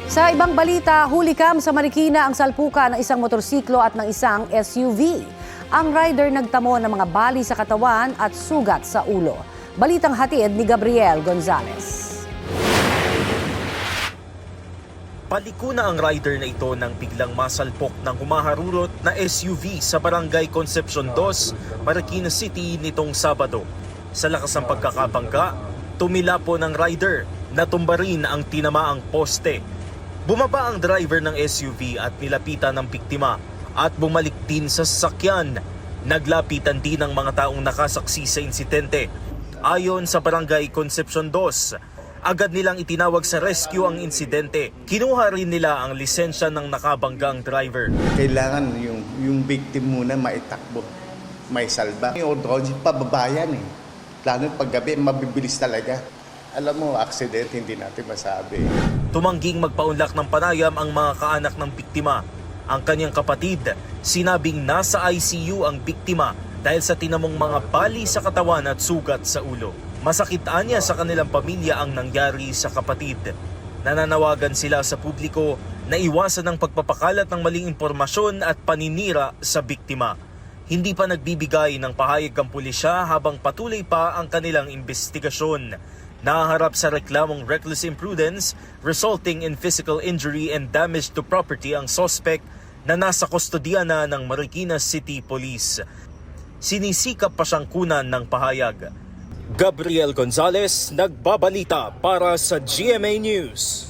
Sa ibang balita, hulikam sa Marikina ang salpukan ng isang motorsiklo at ng isang SUV. Ang rider nagtamo ng mga bali sa katawan at sugat sa ulo. Balitang hatid ni Gabriel Gonzalez. Paliko na ang rider na ito nang biglang masalpok ng humaharurot na SUV sa Barangay Concepcion 2, Marikina City nitong Sabado. Sa lakas ng pagkakabangga, tumila po ng rider, natumba rin ang tinamaang poste. Bumaba ang driver ng SUV at nilapitan ng biktima at bumalik din sa sasakyan. Naglapitan din ang mga taong nakasaksi sa insidente. Ayon sa Barangay Concepcion 2, agad nilang itinawag sa rescue ang insidente. Kinuha rin nila ang lisensya ng nakabanggang driver. Kailangan yung victim muna maitakbo, may salba. Yung authority, pababayan eh. Lalo paggabi, mabibilis talaga. Alam mo, accident, hindi natin masabi. Tumangging magpaunlak ng panayam ang mga kaanak ng biktima. Ang kanyang kapatid, sinabing nasa ICU ang biktima dahil sa tinamong mga bali sa katawan at sugat sa ulo. Masakit anya sa kanilang pamilya ang nangyari sa kapatid. Nananawagan sila sa publiko na iwasan ang pagpapakalat ng maling impormasyon at paninira sa biktima. Hindi pa nagbibigay ng pahayag ang pulisya habang patuloy pa ang kanilang investigasyon. Naharap sa reklamong reckless imprudence resulting in physical injury and damage to property ang suspect na nasa kustodiya na ng Marikina City Police. Sinisikap pa siyang kunan ng pahayag. Gabriel Gonzalez, nagbabalita para sa GMA News.